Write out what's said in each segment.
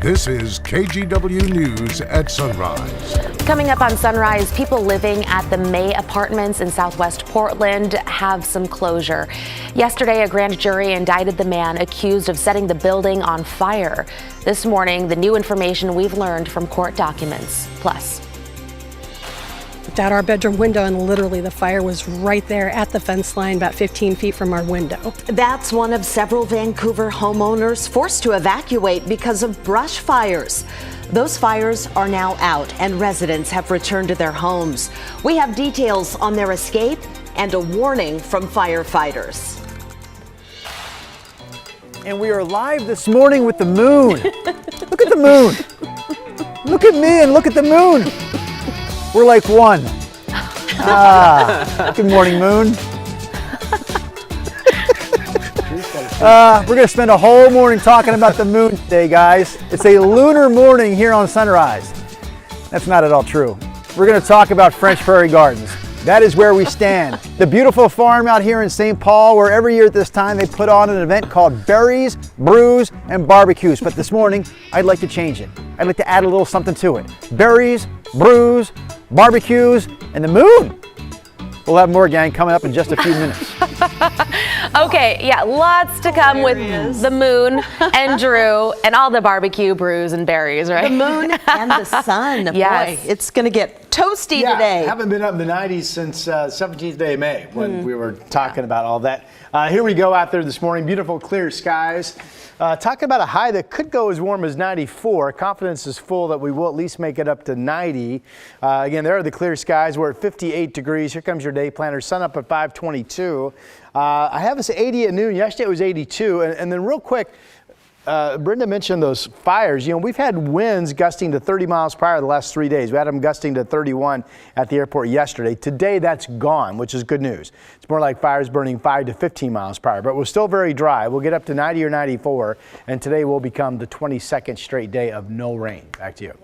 This is KGW News at Sunrise. Coming up on Sunrise, people living at the May Apartments in Southwest Portland have some closure. Yesterday, a grand jury indicted the man accused of setting the building on fire. This morning, the new information we've learned from court documents. Plus, looked out our bedroom window and literally the fire was right there at the fence line about 15 feet from our window. That's one of several Vancouver homeowners forced to evacuate because of brush fires. Those fires are now out and residents have returned to their homes. We have details on their escape and a warning from firefighters. And we are live this morning with the moon. Look at the moon. Look at me and look at the moon. We're like one. Good morning, moon. We're going to spend a whole morning talking about the moon today, guys. It's a lunar morning here on Sunrise. That's not at all true. We're going to talk about French Prairie Gardens. That is where we stand. The beautiful farm out here in St. Paul, where every year at this time they put on an event called Berries, Brews, and Barbecues. But this morning, I'd like to change it. I'd like to add a little something to it. Berries, brews, barbecues, and the moon. We'll have more, gang, coming up in just a few minutes. okay, yeah, lots to come with the moon and Drew and all the barbecue, brews, and berries, right? The moon and the sun. Yes. Boy, it's going to get toasty today. Haven't been up in the 90s since 17th day of May when we were talking about all that. Here we go out there this morning. Beautiful clear skies. Talking about a high that could go as warm as 94. Confidence is full that we will at least make it up to 90. Again, there are the clear skies. We're at 58 degrees. Here comes your day planner. Sun up at 5:22. I have us 80 at noon. Yesterday it was 82. And then real quick, Brenda mentioned those fires. You know, we've had winds gusting to 30 miles per hour the last 3 days. We had them gusting to 31 at the airport yesterday. Today, that's gone, which is good news. It's more like fires burning 5 to 15 miles per hour, but we're still very dry. We'll get up to 90 or 94, and today will become the 22nd straight day of no rain. Back to you.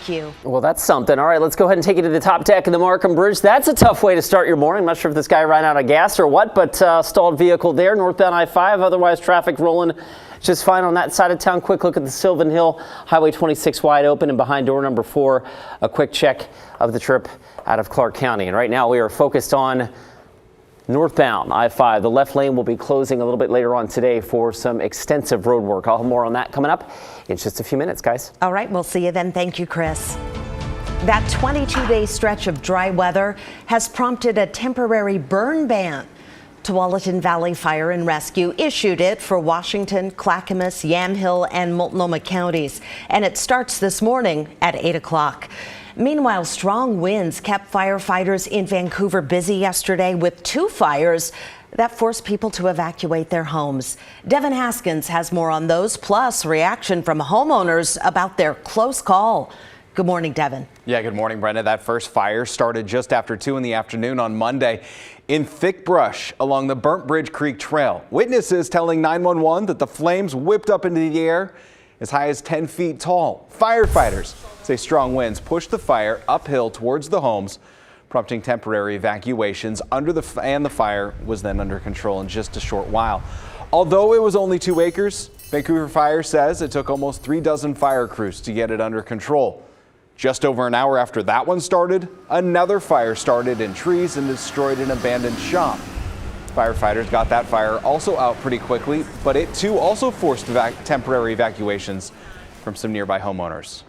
Thank you. Well, that's something. All right, let's go ahead and take you to the top deck of the Markham Bridge. That's a tough way to start your morning. I'm not sure if this guy ran out of gas or what, but stalled vehicle there, northbound I-5. Otherwise, traffic rolling just fine on that side of town. Quick look at the Sylvan Hill, Highway 26 wide open, and behind door number 4, a quick check of the trip out of Clark County. And right now, we are focused on northbound I-5. The left lane will be closing a little bit later on today for some extensive road work. I'll have more on that coming up in just a few minutes, guys. All right, we'll see you then. Thank you, Chris. That 22-day stretch of dry weather has prompted a temporary burn ban. Tualatin Valley Fire and Rescue issued it for Washington, Clackamas, Yamhill, and Multnomah counties, and it starts this morning at 8 o'clock. Meanwhile, strong winds kept firefighters in Vancouver busy yesterday with 2 fires that forced people to evacuate their homes. Devin Haskins has more on those, plus reaction from homeowners about their close call. Good morning, Devin. Yeah, good morning, Brenda. That first fire started just after 2 in the afternoon on Monday in thick brush along the Burnt Bridge Creek Trail. Witnesses telling 911 that the flames whipped up into the air as high as 10 feet tall. Firefighters say strong winds pushed the fire uphill towards the homes, prompting temporary evacuations and the fire was then under control in just a short while. Although it was only 2 acres, Vancouver Fire says it took almost 3 dozen fire crews to get it under control. Just over an hour after that one started, another fire started in trees and destroyed an abandoned shop. Firefighters got that fire also out pretty quickly, but it too also forced temporary evacuations from some nearby homeowners.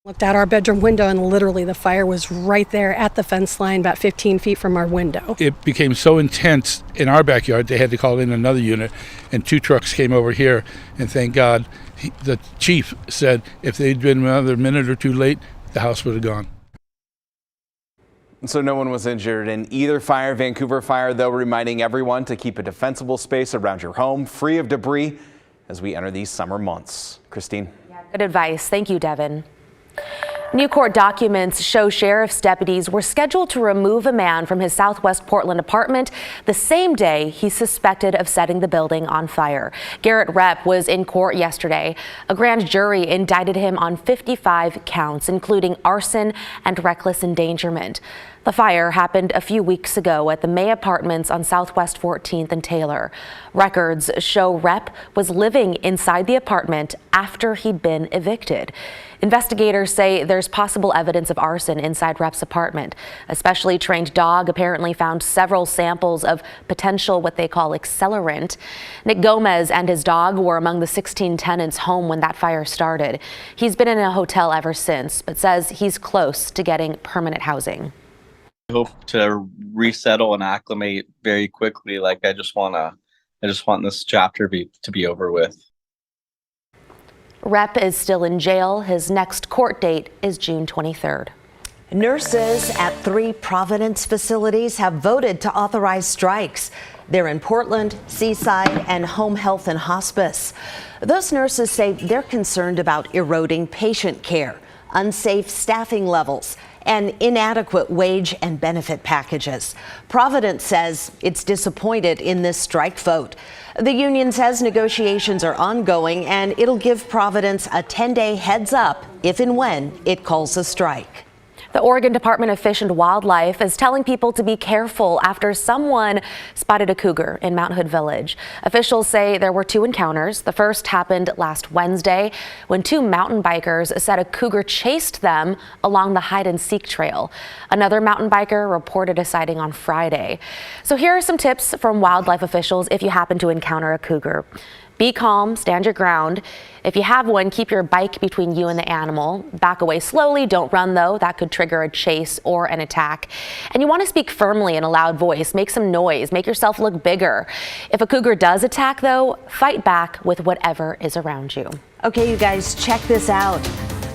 Looked out our bedroom window and literally the fire was right there at the fence line about 15 feet from our window. It became so intense in our backyard they had to call in another unit, and 2 trucks came over here, and thank God the chief said if they'd been another minute or 2 late, the house would have gone. So no one was injured in either fire. Vancouver Fire, though, reminding everyone to keep a defensible space around your home, free of debris as we enter these summer months. Christine. Yeah, good advice. Thank you, Devin. New court documents show sheriff's deputies were scheduled to remove a man from his Southwest Portland apartment the same day he's suspected of setting the building on fire. Garrett Repp was in court yesterday. A grand jury indicted him on 55 counts, including arson and reckless endangerment. The fire happened a few weeks ago at the May Apartments on Southwest 14th and Taylor. Records show Rep was living inside the apartment after he'd been evicted. Investigators say there's possible evidence of arson inside Rep's apartment. A specially trained dog apparently found several samples of potential what they call accelerant. Nick Gomez and his dog were among the 16 tenants home when that fire started. He's been in a hotel ever since, but says he's close to getting permanent housing. I hope to resettle and acclimate very quickly. Like I just want this chapter to be over with. Rep is still in jail. His next court date is June 23rd. Nurses at 3 Providence facilities have voted to authorize strikes. They're in Portland, Seaside, and Home Health and Hospice. Those nurses say they're concerned about eroding patient care, unsafe staffing levels, and inadequate wage and benefit packages. Providence says it's disappointed in this strike vote. The union says negotiations are ongoing and it'll give Providence a 10-day heads up if and when it calls a strike. The Oregon Department of Fish and Wildlife is telling people to be careful after someone spotted a cougar in Mount Hood Village. Officials say there were 2 encounters. The first happened last Wednesday when 2 mountain bikers said a cougar chased them along the hide-and-seek trail. Another mountain biker reported a sighting on Friday. So here are some tips from wildlife officials if you happen to encounter a cougar. Be calm, stand your ground. If you have one, keep your bike between you and the animal. Back away slowly, don't run though. That could trigger a chase or an attack. And you want to speak firmly in a loud voice, make some noise, make yourself look bigger. If a cougar does attack though, fight back with whatever is around you. Okay, you guys, check this out.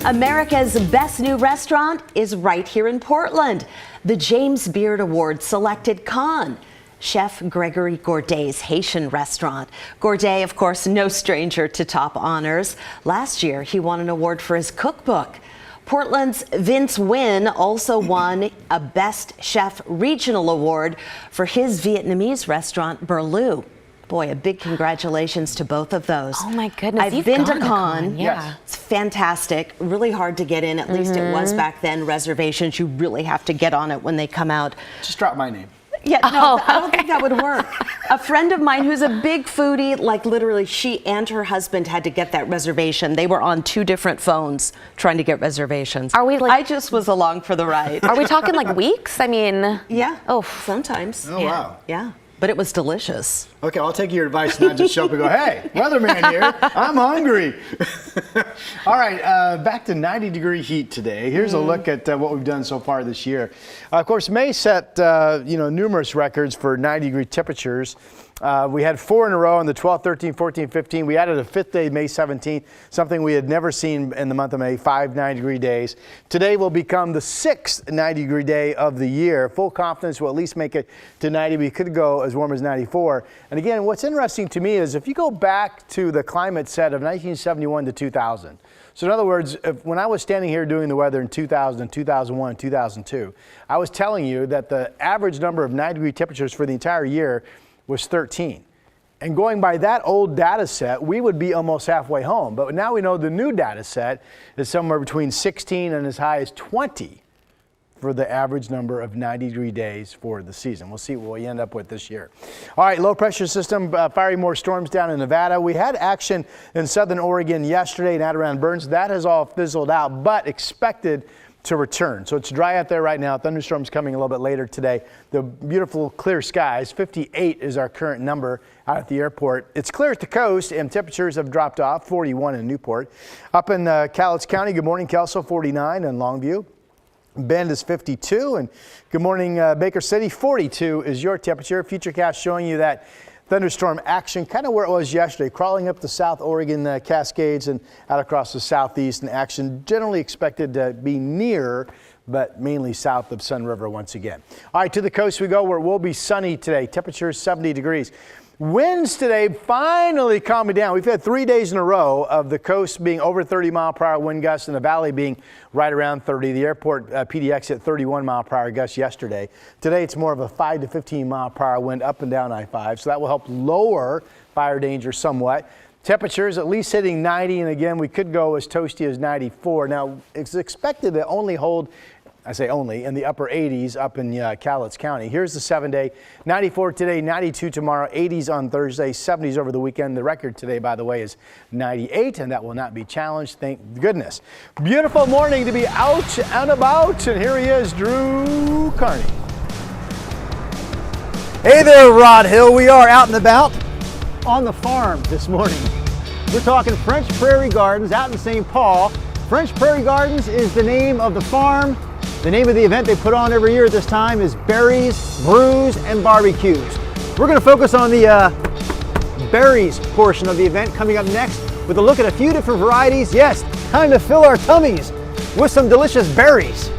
America's best new restaurant is right here in Portland. The James Beard Award selected Cannes. Chef Gregory Gourdet's Haitian restaurant. Gourdet, of course, no stranger to top honors. Last year, he won an award for his cookbook. Portland's Vince Nguyen also won a Best Chef Regional Award for his Vietnamese restaurant, Berlou. Boy, a big congratulations to both of those. Oh my goodness, I've been to Cannes. Yeah. It's fantastic. Really hard to get in. At least it was back then. Reservations, you really have to get on it when they come out. Just drop my name. Yeah, no, I don't think that would work. A friend of mine who's a big foodie, like literally she and her husband had to get that reservation. They were on 2 different phones trying to get reservations. Are we like? I just was along for the ride. Are we talking like weeks? I mean. Yeah. Oh, sometimes. Oh, wow. Yeah. But it was delicious. Okay, I'll take your advice, not just show up and go, hey, weatherman here, I'm hungry. All right, back to 90-degree heat today. Here's a look at what we've done so far this year. Of course, May set numerous records for 90-degree temperatures. We had 4 in a row on the 12th, 13th, 14th, 15th. We added a 5th day, May 17th, something we had never seen in the month of May, 5 90-degree days. Today will become the 6th 90-degree day of the year. Full confidence we'll at least make it to 90. We could go as warm as 94. And again, what's interesting to me is if you go back to the climate set of 1971 to 2000. So in other words, when I was standing here doing the weather in 2000, 2001, and 2002, I was telling you that the average number of 90-degree temperatures for the entire year was 13. And going by that old data set, we would be almost halfway home. But now we know the new data set is somewhere between 16 and as high as 20 for the average number of 90-degree days for the season. We'll see what we end up with this year. All right, low pressure system firing more storms down in Nevada. We had action in southern Oregon yesterday and out around Burns. That has all fizzled out, but expected to return. So it's dry out there right now. Thunderstorms coming a little bit later today. The beautiful clear skies, 58 is our current number out at the airport. It's clear at the coast and temperatures have dropped off, 41 in Newport. Up in Cowlitz County, good morning, Kelso, 49 in Longview. Bend is 52, and good morning, Baker City, 42 is your temperature. Futurecast showing you that thunderstorm action kind of where it was yesterday, crawling up the South Oregon Cascades and out across the southeast, and action generally expected to be near, but mainly south of Sun River once again. All right, to the coast we go where it will be sunny today. Temperature 70 degrees. Winds today finally calming down. We've had 3 days in a row of the coast being over 30-mile-per-hour wind gusts and the valley being right around 30. The airport PDX hit 31-mile-per-hour gusts yesterday. Today it's more of a 5 to 15-mile-per-hour wind up and down I-5, so that will help lower fire danger somewhat. Temperatures at least hitting 90, and again we could go as toasty as 94. Now it's expected to only hold I say only, in the upper 80s up in Cowlitz County. Here's the 7-day. 94 today, 92 tomorrow, 80s on Thursday, 70s over the weekend. The record today, by the way, is 98, and that will not be challenged, thank goodness. Beautiful morning to be out and about, and here he is, Drew Carney. Hey there, Rod Hill. We are out and about on the farm this morning. We're talking French Prairie Gardens out in St. Paul. French Prairie Gardens is the name of the farm. The name of the event they put on every year at this time is Berries, Brews, and Barbecues. We're going to focus on the berries portion of the event coming up next with a look at a few different varieties. Yes, time to fill our tummies with some delicious berries.